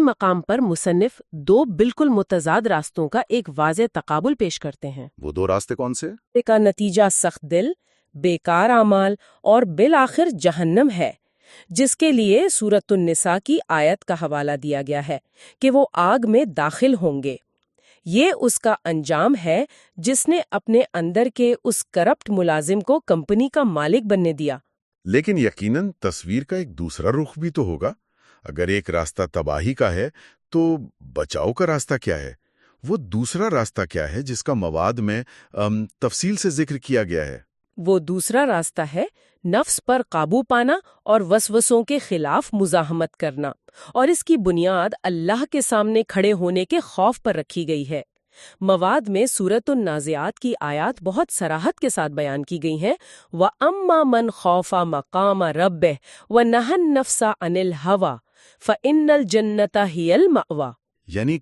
مقام پر مصنف دو بالکل متضاد راستوں کا ایک واضح تقابل پیش کرتے ہیں۔ وہ دو راستے کون سے؟ ایک کا نتیجہ سخت دل، بیکار اعمال اور بالآخر جہنم ہے، جس کے لیے سورۃ النساء کی آیت کا حوالہ دیا گیا ہے کہ وہ آگ میں داخل ہوں گے۔ یہ اس کا انجام ہے جس نے اپنے اندر کے اس کرپٹ ملازم کو کمپنی کا مالک بننے دیا۔ لیکن یقیناً تصویر کا ایک دوسرا رخ بھی تو ہوگا۔ اگر ایک راستہ تباہی کا ہے تو بچاؤ کا راستہ کیا ہے؟ وہ دوسرا راستہ کیا ہے جس کا مواد میں تفصیل سے ذکر کیا گیا ہے؟ وہ دوسرا راستہ ہے نفس پر قابو پانا اور وسوسوں کے خلاف مزاحمت کرنا، اور اس کی بنیاد اللہ کے سامنے کھڑے ہونے کے خوف پر رکھی گئی ہے۔ مواد میں سورۃ النازعات کی آیات بہت صراحت کے ساتھ بیان کی گئی ہیں۔ وَأَمَّا مَنْ خَافَ مَقَامَ رَبِّهِ وَنَهَى النَّفْسَ عَنِ الْهَوَىٰ فَإِنَّ الْجَنَّةَ هِيَ الْمَأْوَىٰ، یعنی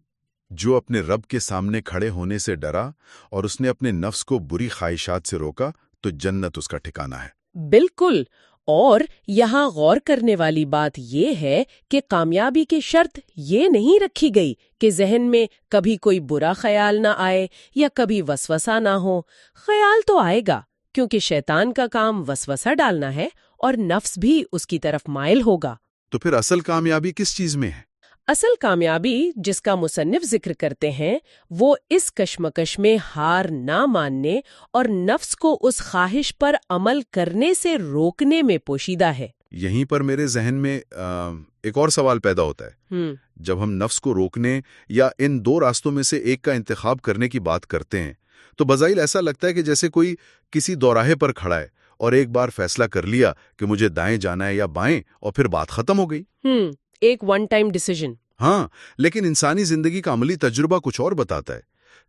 جو اپنے رب کے سامنے کھڑے ہونے سے ڈرا اور اس نے اپنے نفس کو بری خواہشات سے روکا تو جنت اس کا ٹھکانہ ہے۔ بالکل، اور یہاں غور کرنے والی بات یہ ہے کہ کامیابی کی شرط یہ نہیں رکھی گئی کہ ذہن میں کبھی کوئی برا خیال نہ آئے یا کبھی وسوسہ نہ ہو۔ خیال تو آئے گا، کیونکہ شیطان کا کام وسوسہ ڈالنا ہے اور نفس بھی اس کی طرف مائل ہوگا۔ تو پھر اصل کامیابی کس چیز میں ہے؟ اصل کامیابی جس کا مصنف ذکر کرتے ہیں وہ اس کشمکش میں ہار نہ ماننے اور نفس کو اس خواہش پر عمل کرنے سے روکنے میں پوشیدہ ہے۔ یہیں پر میرے ذہن میں ایک اور سوال پیدا ہوتا ہے۔ جب ہم نفس کو روکنے یا ان دو راستوں میں سے ایک کا انتخاب کرنے کی بات کرتے ہیں تو بظاہر ایسا لگتا ہے کہ جیسے کوئی کسی دوراہے پر کھڑا ہے اور ایک بار فیصلہ کر لیا کہ مجھے دائیں جانا ہے یا بائیں، اور پھر بات ختم ہو گئی۔ ایک ون ٹائم ڈیسیژن۔ ہاں، لیکن انسانی زندگی کا عملی تجربہ کچھ اور بتاتا ہے۔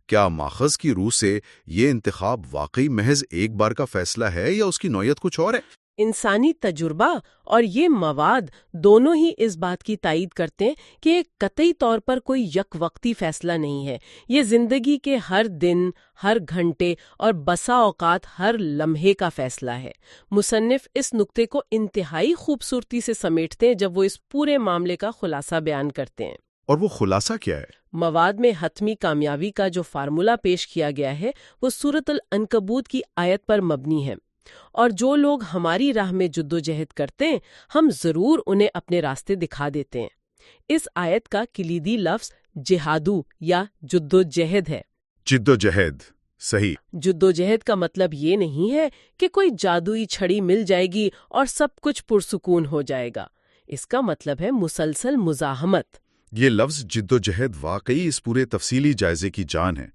کیا ماخذ کی روح سے یہ انتخاب واقعی محض ایک بار کا فیصلہ ہے یا اس کی نوعیت کچھ اور ہے؟ انسانی تجربہ اور یہ مواد دونوں ہی اس بات کی تائید کرتے ہیں کہ ایک قطعی طور پر کوئی یک وقتی فیصلہ نہیں ہے۔ یہ زندگی کے ہر دن، ہر گھنٹے اور بسا اوقات ہر لمحے کا فیصلہ ہے۔ مصنف اس نقطے کو انتہائی خوبصورتی سے سمیٹتے ہیں جب وہ اس پورے معاملے کا خلاصہ بیان کرتے ہیں۔ اور وہ خلاصہ کیا ہے؟ مواد میں حتمی کامیابی کا جو فارمولہ پیش کیا گیا ہے وہ سورۃ العنکبوت کی آیت پر مبنی ہے، اور جو لوگ ہماری راہ میں جدوجہد کرتے ہیں ہم ضرور انہیں اپنے راستے دکھا دیتے ہیں۔ اس آیت کا کلیدی لفظ جہادو یا جدوجہد ہے۔ جدوجہد، صحیح۔ جدوجہد کا مطلب یہ نہیں ہے کہ کوئی جادوئی چھڑی مل جائے گی اور سب کچھ پرسکون ہو جائے گا۔ اس کا مطلب ہے مسلسل مزاحمت۔ یہ لفظ جدوجہد واقعی اس پورے تفصیلی جائزے کی جان ہے،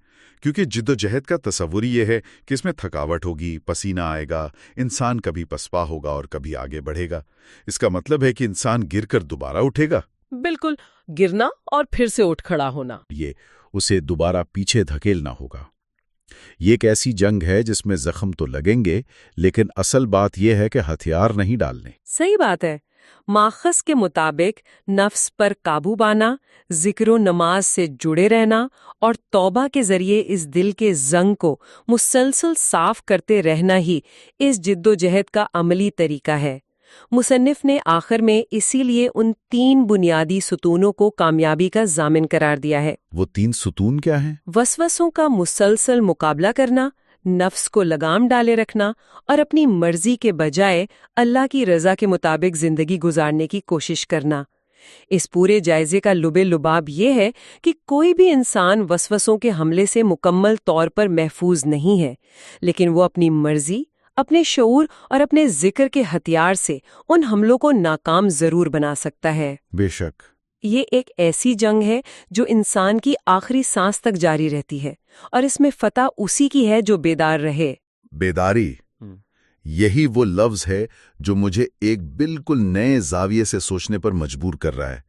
کیونکہ جدوجہد کا تصور یہ ہے کہ اس میں تھکاوٹ ہوگی، پسینہ آئے گا، انسان کبھی پسپا ہوگا اور کبھی آگے بڑھے گا۔ اس کا مطلب ہے کہ انسان گر کر دوبارہ اٹھے گا۔ بالکل، گرنا اور پھر سے اٹھ کھڑا ہونا۔ یہ اسے دوبارہ پیچھے دھکیلنا ہوگا۔ یہ ایک ایسی جنگ ہے جس میں زخم تو لگیں گے، لیکن اصل بات یہ ہے کہ ہتھیار نہیں ڈالنے۔ صحیح بات ہے۔ ماخذ کے مطابق نفس پر قابو پانا، ذکر و نماز سے جڑے رہنا اور توبہ کے ذریعے اس دل کے زنگ کو مسلسل صاف کرتے رہنا ہی اس جدوجہد کا عملی طریقہ ہے۔ مصنف نے آخر میں اسی لیے ان 3 بنیادی ستونوں کو کامیابی کا ضامن قرار دیا ہے۔ وہ 3 ستون کیا ہیں؟ وسوسوں کا مسلسل مقابلہ کرنا، نفس کو لگام ڈالے رکھنا اور اپنی مرضی کے بجائے اللہ کی رضا کے مطابق زندگی گزارنے کی کوشش کرنا۔ اس پورے جائزے کا لب لباب یہ ہے کہ کوئی بھی انسان وسوسوں کے حملے سے مکمل طور پر محفوظ نہیں ہے، لیکن وہ اپنی مرضی، اپنے شعور اور اپنے ذکر کے ہتھیار سے ان حملوں کو ناکام ضرور بنا سکتا ہے۔ بے شک۔ یہ ایک ایسی جنگ ہے جو انسان کی آخری سانس تک جاری رہتی ہے، اور اس میں فتح اسی کی ہے جو بیدار رہے۔ بیداری، یہی وہ لفظ ہے جو مجھے ایک بالکل نئے زاویے سے سوچنے پر مجبور کر رہا ہے۔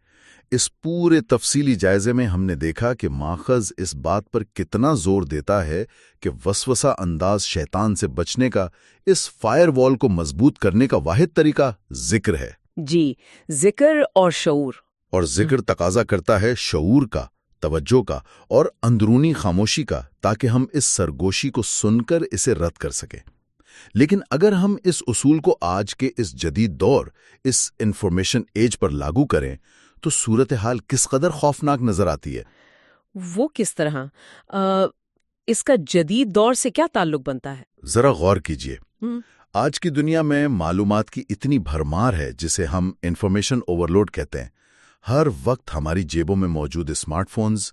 اس پورے تفصیلی جائزے میں ہم نے دیکھا کہ ماخذ اس بات پر کتنا زور دیتا ہے کہ وسوسہ انداز شیطان سے بچنے کا، اس فائر وال کو مضبوط کرنے کا واحد طریقہ ذکر ہے۔ جی، ذکر اور شعور۔ اور ذکر تقاضا کرتا ہے شعور کا، توجہ کا اور اندرونی خاموشی کا، تاکہ ہم اس سرگوشی کو سن کر اسے رد کر سکیں۔ لیکن اگر ہم اس اصول کو آج کے اس جدید دور، اس انفارمیشن ایج پر لاگو کریں تو صورتحال کس قدر خوفناک نظر آتی ہے۔ وہ کس طرح؟ اس کا جدید دور سے کیا تعلق بنتا ہے؟ ذرا غور کیجئے۔ آج کی دنیا میں معلومات کی اتنی بھرمار ہے جسے ہم انفارمیشن اوورلوڈ کہتے ہیں۔ ہر وقت ہماری جیبوں میں موجود اسمارٹ فونز،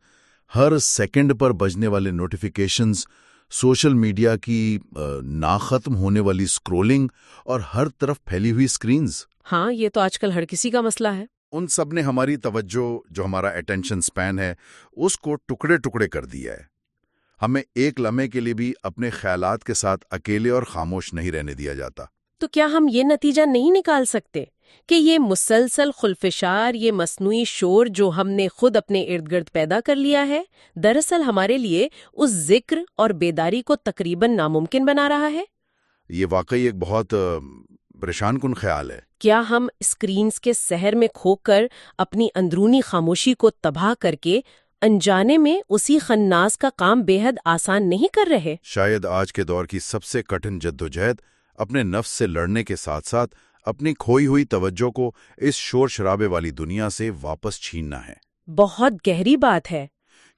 ہر سیکنڈ پر بجنے والے نوٹیفیکیشنز، سوشل میڈیا کی ناختم ہونے والی اسکرولنگ اور ہر طرف پھیلی ہوئی اسکرینز۔ ہاں، یہ تو آج کل ہر کسی کا مسئلہ ہے۔ ان سب نے ہماری توجہ، جو ہمارا اٹینشن سپین ہے، اس کو ٹکڑے ٹکڑے کر دیا ہے۔ ہمیں ایک لمحے کے لیے بھی اپنے خیالات کے ساتھ اکیلے اور خاموش نہیں رہنے دیا جاتا۔ تو کیا ہم یہ نتیجہ نہیں نکال سکتے کہ یہ مسلسل خلفشار، یہ مصنوعی شور جو ہم نے خود اپنے ارد گرد پیدا کر لیا ہے، دراصل ہمارے لیے اس ذکر اور بیداری کو تقریباً ناممکن بنا رہا ہے؟ یہ واقعی ایک بہت پریشان کن خیال ہے۔ کیا ہم اسکرینز کے سحر میں کھو کر اپنی اندرونی خاموشی کو تباہ کر کے انجانے میں اسی خناس کا کام بے حد آسان نہیں کر رہے؟ شاید آج کے دور کی سب سے کٹھن جدوجہد اپنے نفس سے لڑنے کے ساتھ ساتھ اپنی کھوئی ہوئی توجہ کو اس شور شرابے والی دنیا سے واپس چھیننا ہے۔ بہت گہری بات ہے۔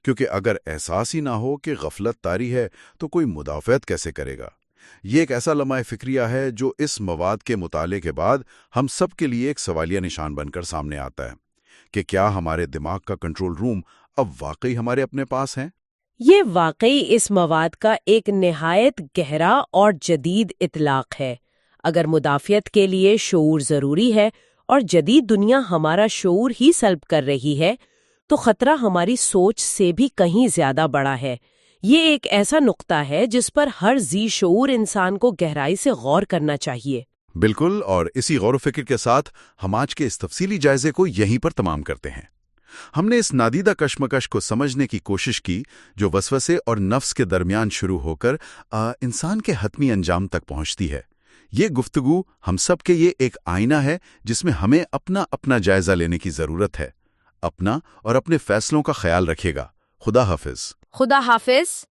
کیونکہ اگر احساس ہی نہ ہو کہ غفلت طاری ہے تو کوئی مدافعت کیسے کرے گا؟ یہ ایک ایسا لمحہ فکریہ ہے جو اس مواد کے مطالعے کے بعد ہم سب کے لیے ایک سوالیہ نشان بن کر سامنے آتا ہے کہ کیا ہمارے دماغ کا کنٹرول روم اب واقعی ہمارے اپنے پاس ہیں؟ یہ واقعی اس مواد کا ایک نہایت گہرا اور جدید اطلاق ہے۔ اگر مدافعت کے لیے شعور ضروری ہے اور جدید دنیا ہمارا شعور ہی سلب کر رہی ہے، تو خطرہ ہماری سوچ سے بھی کہیں زیادہ بڑا ہے۔ یہ ایک ایسا نقطہ ہے جس پر ہر ذی شعور انسان کو گہرائی سے غور کرنا چاہیے۔ بالکل، اور اسی غور و فکر کے ساتھ ہم آج کے اس تفصیلی جائزے کو یہیں پر تمام کرتے ہیں۔ ہم نے اس نادیدہ کشمکش کو سمجھنے کی کوشش کی جو وسوسے اور نفس کے درمیان شروع ہو کر انسان کے حتمی انجام تک پہنچتی ہے۔ یہ گفتگو ہم سب کے یہ ایک آئینہ ہے جس میں ہمیں اپنا جائزہ لینے کی ضرورت ہے۔ اپنا اور اپنے فیصلوں کا خیال رکھیے گا۔ خدا حافظ۔ خدا حافظ۔